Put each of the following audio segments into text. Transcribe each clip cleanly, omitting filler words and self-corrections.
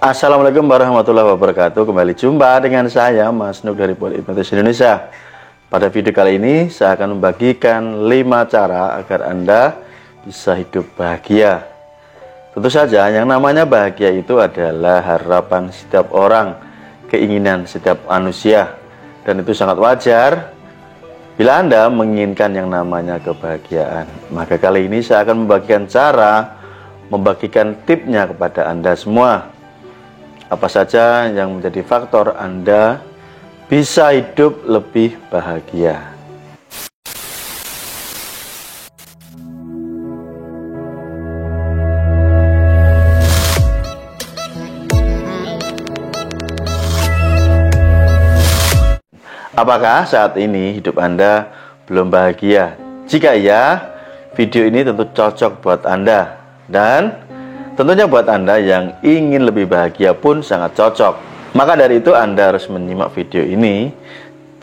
Assalamualaikum warahmatullahi wabarakatuh. Kembali jumpa dengan saya Mas Nuk dari Polhipnotis Indonesia. Pada video kali ini saya akan membagikan 5 cara agar Anda bisa hidup bahagia. Tentu saja yang namanya bahagia itu adalah harapan setiap orang, keinginan setiap manusia, dan itu sangat wajar bila Anda menginginkan yang namanya kebahagiaan. Maka kali ini saya akan membagikan membagikan tipnya kepada Anda semua. Apa saja yang menjadi faktor Anda bisa hidup lebih bahagia. Apakah saat ini hidup Anda belum bahagia? Jika iya, video ini tentu cocok buat Anda. Dan tentunya buat Anda yang ingin lebih bahagia pun sangat cocok. Maka dari itu Anda harus menyimak video ini.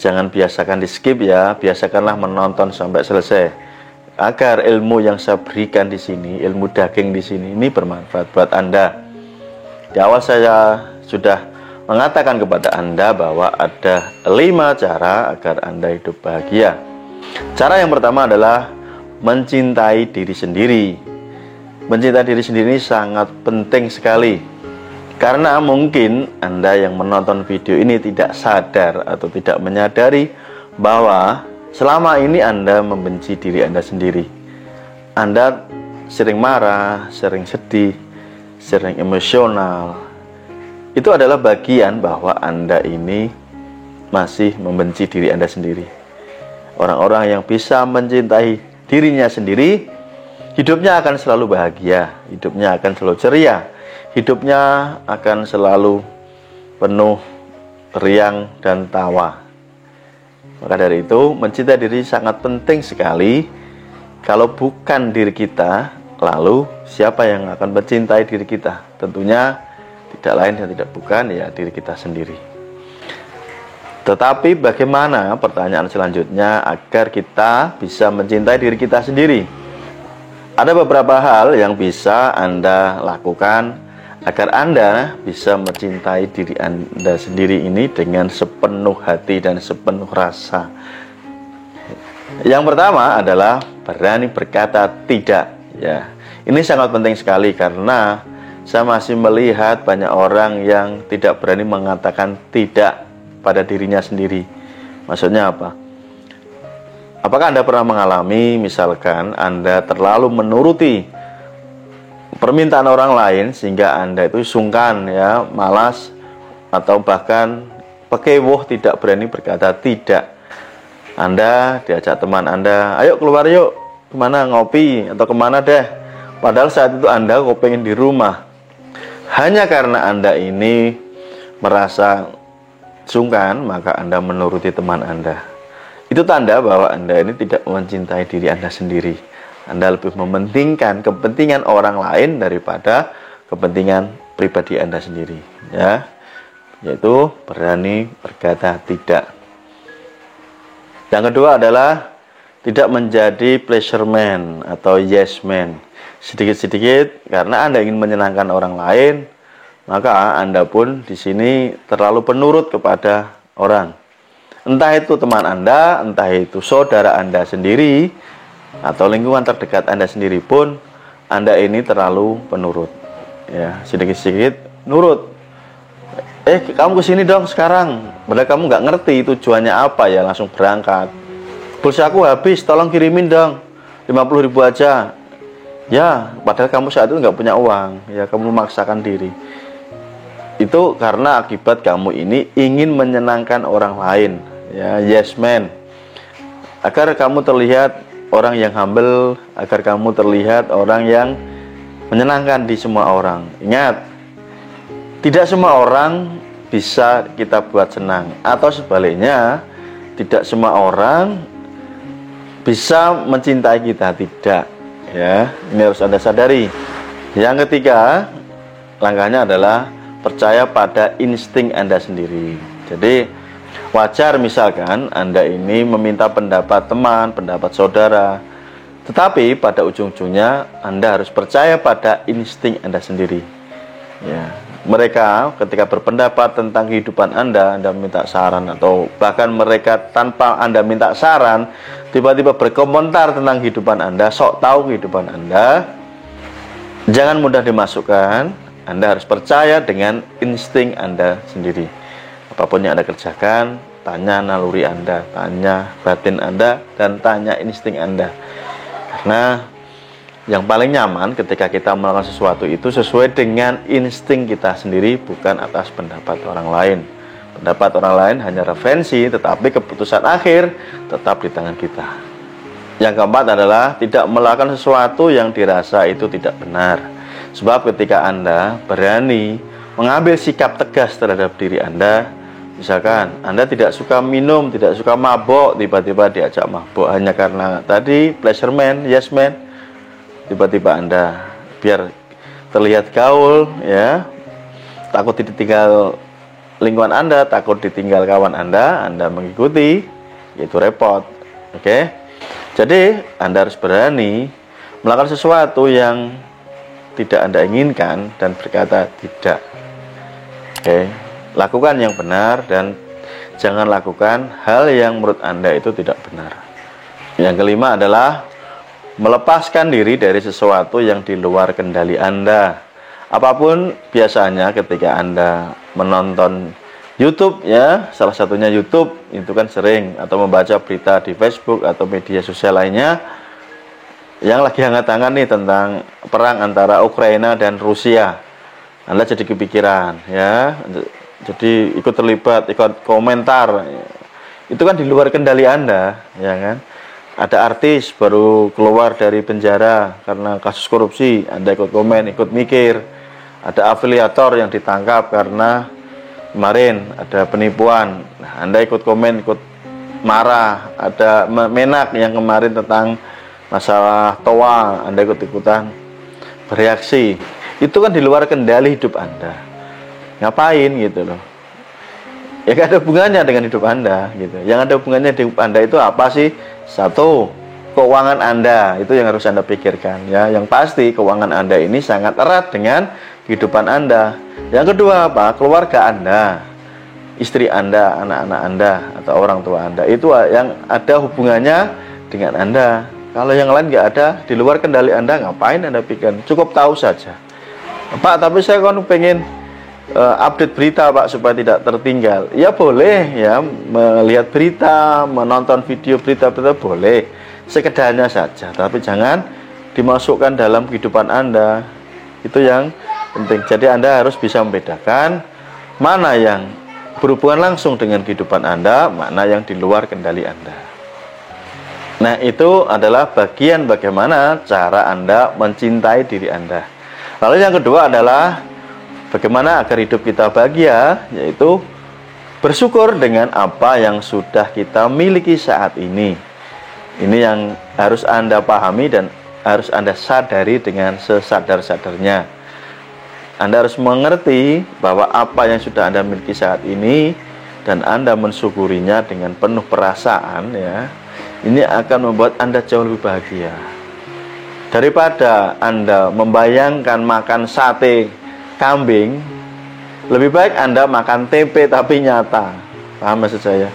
Jangan biasakan di skip ya, biasakanlah menonton sampai selesai. Agar ilmu yang saya berikan di sini, ilmu daging di sini ini bermanfaat buat Anda. Di awal saya sudah mengatakan kepada Anda bahwa ada 5 cara agar Anda hidup bahagia. Cara yang pertama adalah mencintai diri sendiri. Mencintai diri sendiri sangat penting sekali. Karena mungkin Anda yang menonton video ini tidak sadar atau tidak menyadari bahwa selama ini Anda membenci diri Anda sendiri. Anda sering marah, sering sedih, sering emosional. Itu adalah bagian bahwa Anda ini masih membenci diri Anda sendiri. Orang-orang yang bisa mencintai dirinya sendiri, hidupnya akan selalu bahagia, hidupnya akan selalu ceria, hidupnya akan selalu penuh riang dan tawa. Maka dari itu, mencintai diri sangat penting sekali. Kalau bukan diri kita, lalu siapa yang akan mencintai diri kita? Tentunya tidak lain dan tidak bukan, ya diri kita sendiri. Tetapi bagaimana, pertanyaan selanjutnya, agar kita bisa mencintai diri kita sendiri? Ada beberapa hal yang bisa Anda lakukan agar Anda bisa mencintai diri Anda sendiri ini dengan sepenuh hati dan sepenuh rasa. Yang pertama adalah berani berkata tidak. Ya, ini sangat penting sekali karena saya masih melihat banyak orang yang tidak berani mengatakan tidak pada dirinya sendiri. Maksudnya apa? Apakah Anda pernah mengalami misalkan Anda terlalu menuruti permintaan orang lain sehingga Anda itu sungkan ya, malas atau bahkan pekewuh, tidak berani berkata tidak. Anda diajak teman Anda, ayo keluar yuk, kemana, ngopi atau kemana deh. Padahal saat itu Anda kok pengen di rumah. Hanya karena Anda ini merasa sungkan, maka Anda menuruti teman Anda. Itu tanda bahwa Anda ini tidak mencintai diri Anda sendiri. Anda lebih mementingkan kepentingan orang lain daripada kepentingan pribadi Anda sendiri, ya. Yaitu berani berkata tidak. Yang kedua adalah tidak menjadi pleasure man atau yes man. Sedikit-sedikit karena Anda ingin menyenangkan orang lain, maka Anda pun di sini terlalu penurut kepada orang. Entah itu teman Anda, entah itu saudara Anda sendiri, atau lingkungan terdekat Anda sendiri pun, Anda ini terlalu penurut. Ya, sedikit-sedikit nurut. Kamu kesini dong sekarang. Padahal kamu nggak ngerti tujuannya apa ya, langsung berangkat. Pulsa aku habis, tolong kirimin dong. 50.000 aja. Ya, padahal kamu saat itu nggak punya uang. Ya, kamu memaksakan diri. Itu karena akibat kamu ini ingin menyenangkan orang lain. Ya, yes man. Agar kamu terlihat orang yang humble, agar kamu terlihat orang yang menyenangkan di semua orang. Ingat, tidak semua orang bisa kita buat senang, atau sebaliknya, tidak semua orang bisa mencintai kita, tidak. Ya, ini harus Anda sadari. Yang ketiga, langkahnya adalah percaya pada insting Anda sendiri. Jadi wajar misalkan Anda ini meminta pendapat teman, pendapat saudara, tetapi pada ujung-ujungnya Anda harus percaya pada insting Anda sendiri. Ya, Mereka ketika berpendapat tentang kehidupan Anda minta saran, atau bahkan mereka tanpa Anda minta saran tiba-tiba berkomentar tentang kehidupan Anda, sok tahu kehidupan Anda. Jangan mudah dimasukkan. Anda harus percaya dengan insting Anda sendiri. Apapun yang Anda kerjakan, tanya naluri Anda, tanya batin Anda, dan tanya insting Anda. Karena yang paling nyaman ketika kita melakukan sesuatu itu sesuai dengan insting kita sendiri, bukan atas pendapat orang lain. Pendapat orang lain hanya referensi, tetapi keputusan akhir tetap di tangan kita. Yang keempat adalah tidak melakukan sesuatu yang dirasa itu tidak benar. Sebab ketika Anda berani mengambil sikap tegas terhadap diri Anda, misalkan Anda tidak suka minum, tidak suka mabok, tiba-tiba diajak mabok hanya karena tadi pleasure man, yes man, tiba-tiba Anda biar terlihat gaul, ya, takut ditinggal lingkungan Anda, takut ditinggal kawan Anda mengikuti, itu repot. Oke. Jadi Anda harus berani melakukan sesuatu yang tidak Anda inginkan dan berkata tidak. Oke. Lakukan yang benar dan jangan lakukan hal yang menurut Anda itu tidak benar. Yang kelima adalah melepaskan diri dari sesuatu yang di luar kendali Anda. Apapun, biasanya ketika Anda menonton YouTube, ya, salah satunya YouTube, itu kan sering, atau membaca berita di Facebook atau media sosial lainnya yang lagi hangat-hangat nih tentang perang antara Ukraina dan Rusia. Anda jadi kepikiran, ya, jadi ikut terlibat, ikut komentar. Itu kan di luar kendali Anda, ya kan? Ada artis baru keluar dari penjara karena kasus korupsi, Anda ikut komen, ikut mikir. Ada afiliator yang ditangkap karena kemarin ada penipuan, Anda ikut komen, ikut marah. Ada Menak yang kemarin tentang masalah toa, Anda ikut-ikutan bereaksi. Itu kan di luar kendali hidup Anda. Ngapain gitu loh? Ya gak ada hubungannya dengan hidup Anda gitu. Yang ada hubungannya dengan hidup Anda itu apa sih? Satu, keuangan Anda, itu yang harus Anda pikirkan, ya. Yang pasti keuangan Anda ini sangat erat dengan kehidupan Anda. Yang kedua apa? Keluarga Anda, istri Anda, anak-anak Anda, atau orang tua Anda. Itu yang ada hubungannya dengan Anda. Kalau yang lain nggak ada, di luar kendali Anda, ngapain Anda pikirkan? Cukup tahu saja. Pak, tapi saya kan pengen update berita, Pak, supaya tidak tertinggal. Ya boleh, ya, melihat berita, menonton video berita-berita boleh, sekedarnya saja, tapi jangan dimasukkan dalam kehidupan Anda. Itu yang penting. Jadi Anda harus bisa membedakan mana yang berhubungan langsung dengan kehidupan Anda, mana yang di luar kendali Anda. Nah, itu adalah bagian bagaimana cara Anda mencintai diri Anda. Lalu yang kedua adalah bagaimana agar hidup kita bahagia, yaitu bersyukur dengan apa yang sudah kita miliki saat ini. Ini yang harus Anda pahami dan harus Anda sadari dengan sesadar-sadarnya. Anda harus mengerti bahwa apa yang sudah Anda miliki saat ini dan Anda mensyukurinya dengan penuh perasaan, ya, ini akan membuat Anda jauh lebih bahagia. Daripada Anda membayangkan makan sate kambing, lebih baik Anda makan tempe tapi nyata. Paham maksud saya?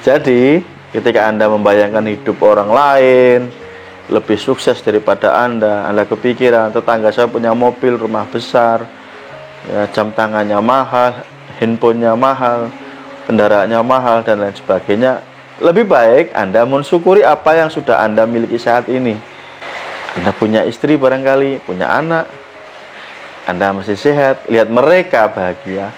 Jadi ketika Anda membayangkan hidup orang lain lebih sukses daripada Anda kepikiran tetangga saya punya mobil, rumah besar, ya, jam tangannya mahal, handphonenya mahal, kendaraannya mahal, dan lain sebagainya. Lebih baik Anda mensyukuri apa yang sudah Anda miliki saat ini. Anda punya istri barangkali, punya anak, Anda masih sehat, lihat mereka bahagia,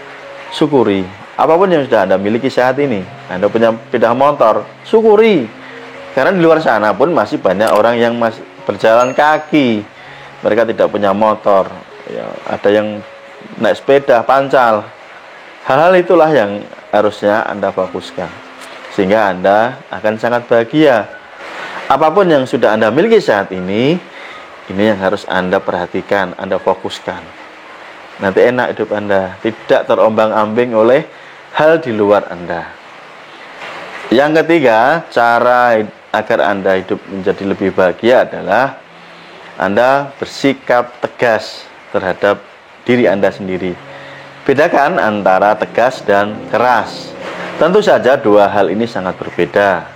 syukuri. Apapun yang sudah Anda miliki saat ini, Anda punya sepeda motor, syukuri. Karena di luar sana pun masih banyak orang yang masih berjalan kaki, mereka tidak punya motor, ya, ada yang naik sepeda, pancal. Hal-hal itulah yang harusnya Anda fokuskan, sehingga Anda akan sangat bahagia. Apapun yang sudah Anda miliki saat ini yang harus Anda perhatikan, Anda fokuskan. Nanti enak hidup Anda, tidak terombang-ambing oleh hal di luar Anda. Yang ketiga, cara agar Anda hidup menjadi lebih bahagia adalah Anda bersikap tegas terhadap diri Anda sendiri. Bedakan antara tegas dan keras. Tentu saja dua hal ini sangat berbeda.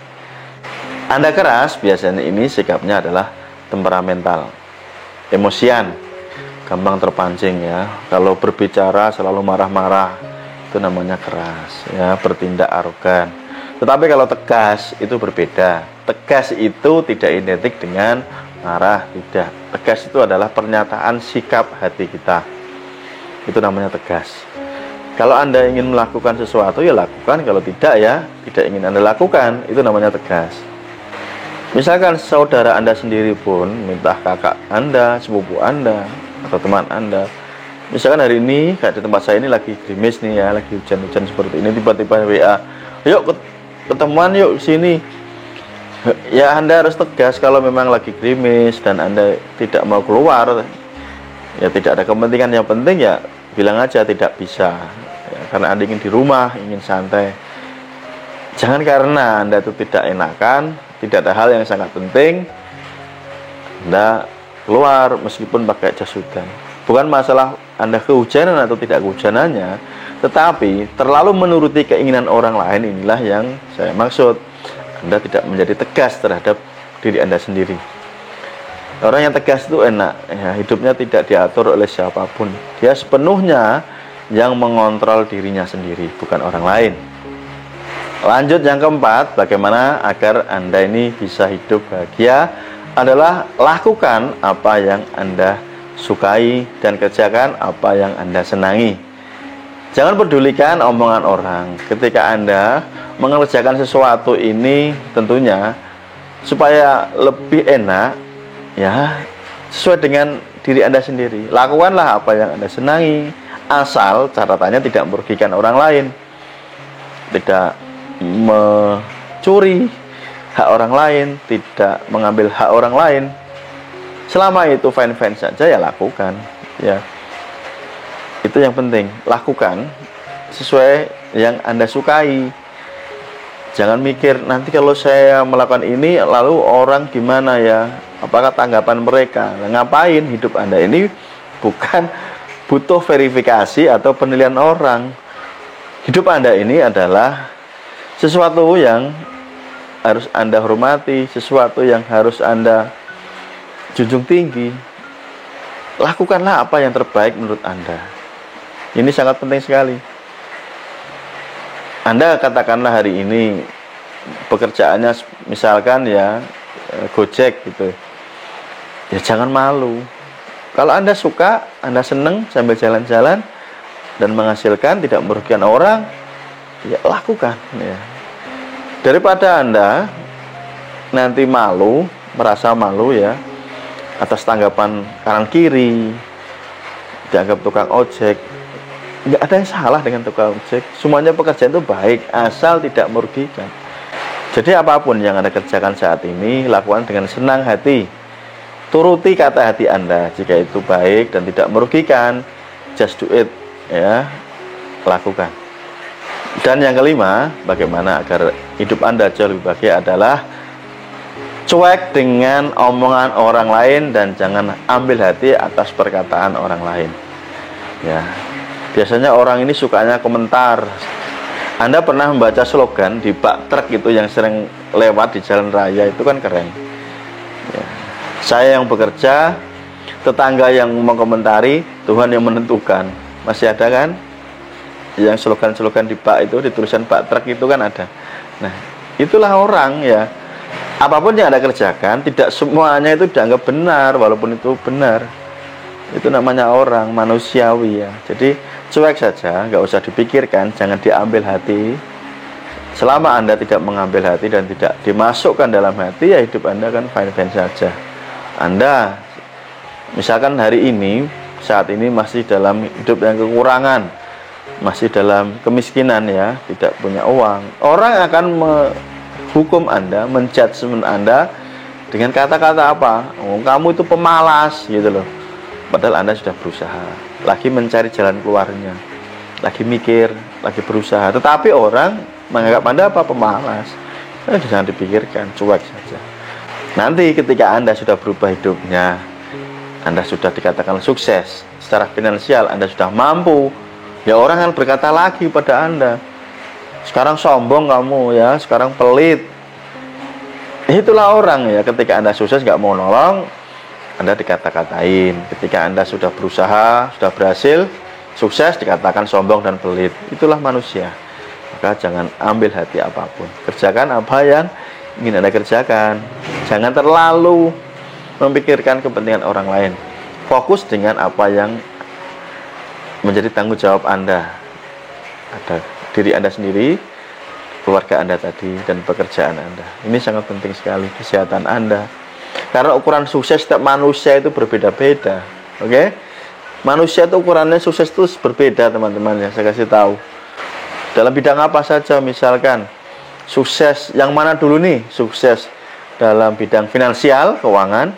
Anda keras, biasanya ini sikapnya adalah temperamental, emosian, gampang terpancing ya. Kalau berbicara selalu marah-marah, itu namanya keras ya, bertindak arogan. Tetapi kalau tegas itu berbeda. Tegas itu tidak identik dengan marah, tidak. Tegas itu adalah pernyataan sikap hati kita. Itu namanya tegas. Kalau Anda ingin melakukan sesuatu ya lakukan, kalau tidak ya tidak ingin Anda lakukan, itu namanya tegas. Misalkan saudara Anda sendiri pun, minta kakak Anda, sepupu Anda, atau teman Anda, misalkan hari ini kayak di tempat saya ini lagi gerimis nih ya, lagi hujan-hujan seperti ini, tiba-tiba WA, yuk ketemuan yuk sini. Ya Anda harus tegas. Kalau memang lagi gerimis dan Anda tidak mau keluar, ya tidak ada kepentingan yang penting, ya bilang aja tidak bisa ya, karena Anda ingin di rumah, ingin santai. Jangan karena Anda itu tidak enakan, tidak ada hal yang sangat penting, Anda keluar meskipun pakai jas hujan. Bukan masalah Anda kehujanan atau tidak kehujanannya, tetapi terlalu menuruti keinginan orang lain, inilah yang saya maksud. Anda tidak menjadi tegas terhadap diri Anda sendiri. Orang yang tegas itu enak ya, hidupnya tidak diatur oleh siapapun. Dia sepenuhnya yang mengontrol dirinya sendiri, bukan orang lain. Lanjut yang keempat, bagaimana agar Anda ini bisa hidup bahagia adalah lakukan apa yang Anda sukai dan kerjakan apa yang Anda senangi. Jangan pedulikan omongan orang. Ketika Anda mengerjakan sesuatu ini tentunya supaya lebih enak ya, sesuai dengan diri Anda sendiri. Lakukanlah apa yang Anda senangi, asal catatannya tidak merugikan orang lain, tidak mencuri hak orang lain, tidak mengambil hak orang lain. Selama itu fine-fine saja ya lakukan ya. Itu yang penting, lakukan sesuai yang Anda sukai. Jangan mikir nanti kalau saya melakukan ini lalu orang gimana ya, apakah tanggapan mereka. Nah, ngapain? Hidup Anda ini bukan butuh verifikasi atau penilaian orang. Hidup Anda ini adalah sesuatu yang harus Anda hormati, sesuatu yang harus Anda junjung tinggi. Lakukanlah apa yang terbaik menurut Anda. Ini sangat penting sekali. Anda katakanlah hari ini pekerjaannya misalkan ya Gojek gitu. Ya jangan malu. Kalau Anda suka, Anda senang sambil jalan-jalan dan menghasilkan tidak merugikan orang, ya lakukan ya. Daripada Anda nanti malu, merasa malu ya atas tanggapan kanan kiri, dianggap tukang ojek. Nggak ada yang salah dengan tukang ojek. Semuanya pekerjaan itu baik asal tidak merugikan. Jadi apapun yang Anda kerjakan saat ini, lakukan dengan senang hati. Turuti kata hati Anda. Jika itu baik dan tidak merugikan, just do it ya, lakukan. Dan yang kelima, bagaimana agar hidup Anda jauh lebih bahagia adalah cuek dengan omongan orang lain dan jangan ambil hati atas perkataan orang lain. Ya, biasanya orang ini sukanya komentar. Anda pernah membaca slogan di bak truk itu yang sering lewat di jalan raya, itu kan keren. Ya. Saya yang bekerja, tetangga yang mengomentari, Tuhan yang menentukan. Masih ada kan? Yang slogan-slogan di bak itu, di tulisan bak truk itu kan ada. Nah, itulah orang ya. Apapun yang Anda kerjakan, tidak semuanya itu dianggap benar, walaupun itu benar. Itu namanya orang, manusiawi ya. Jadi cuek saja, nggak usah dipikirkan, jangan diambil hati. Selama Anda tidak mengambil hati dan tidak dimasukkan dalam hati, ya hidup Anda kan fine-fine saja. Anda misalkan hari ini, saat ini masih dalam hidup yang kekurangan, masih dalam kemiskinan ya, tidak punya uang, orang akan menghukum Anda, menjudgment Anda dengan kata-kata apa? Oh, kamu itu pemalas gitu loh. Padahal Anda sudah berusaha, lagi mencari jalan keluarnya, lagi mikir, lagi berusaha. Tetapi orang menganggap Anda apa? Pemalas. Jangan dipikirkan, cuek saja. Nanti ketika Anda sudah berubah hidupnya, Anda sudah dikatakan sukses secara finansial, Anda sudah mampu, Ya orang akan berkata lagi pada Anda, sekarang sombong kamu ya, sekarang pelit. Itulah orang ya, ketika Anda sukses nggak mau nolong, Anda dikata-katain. Ketika Anda sudah berusaha, sudah berhasil, sukses, dikatakan sombong dan pelit. Itulah manusia. Maka jangan ambil hati apapun. Kerjakan apa yang ingin Anda kerjakan. Jangan terlalu memikirkan kepentingan orang lain. Fokus dengan apa yang menjadi tanggung jawab Anda. Ada diri Anda sendiri, keluarga Anda tadi, dan pekerjaan Anda. Ini sangat penting sekali, kesehatan Anda. Karena ukuran sukses setiap manusia itu berbeda-beda. Oke? Manusia itu ukurannya sukses itu berbeda, teman-teman ya. Saya kasih tahu. Dalam bidang apa saja, misalkan sukses yang mana dulu nih? Sukses dalam bidang finansial, keuangan,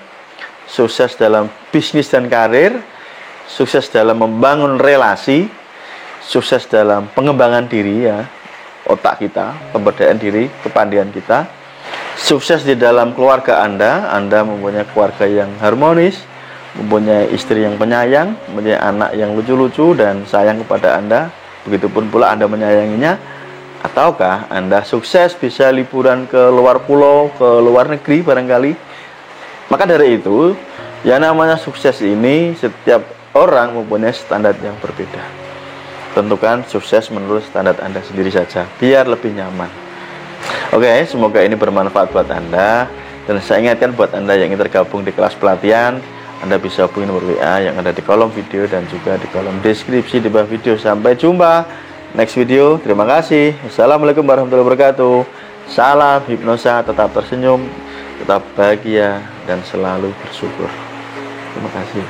sukses dalam bisnis dan karir, sukses dalam membangun relasi, sukses dalam pengembangan diri ya, otak kita, pemberdayaan diri, kepandaian kita, sukses di dalam keluarga Anda mempunyai keluarga yang harmonis, mempunyai istri yang penyayang, mempunyai anak yang lucu-lucu dan sayang kepada Anda, begitupun pula Anda menyayanginya. Ataukah Anda sukses bisa liburan ke luar pulau, ke luar negeri barangkali. Maka dari itu, yang namanya sukses ini setiap orang mempunyai standar yang berbeda. Tentukan sukses menurut standar Anda sendiri saja, biar lebih nyaman. Oke, semoga ini bermanfaat buat Anda. Dan saya ingatkan buat Anda yang ingin tergabung di kelas pelatihan, Anda bisa hubungi nomor WA yang ada di kolom video dan juga di kolom deskripsi di bawah video. Sampai jumpa next video. Terima kasih. Assalamualaikum warahmatullahi wabarakatuh. Salam hipnosa, tetap tersenyum, tetap bahagia, dan selalu bersyukur. Terima kasih.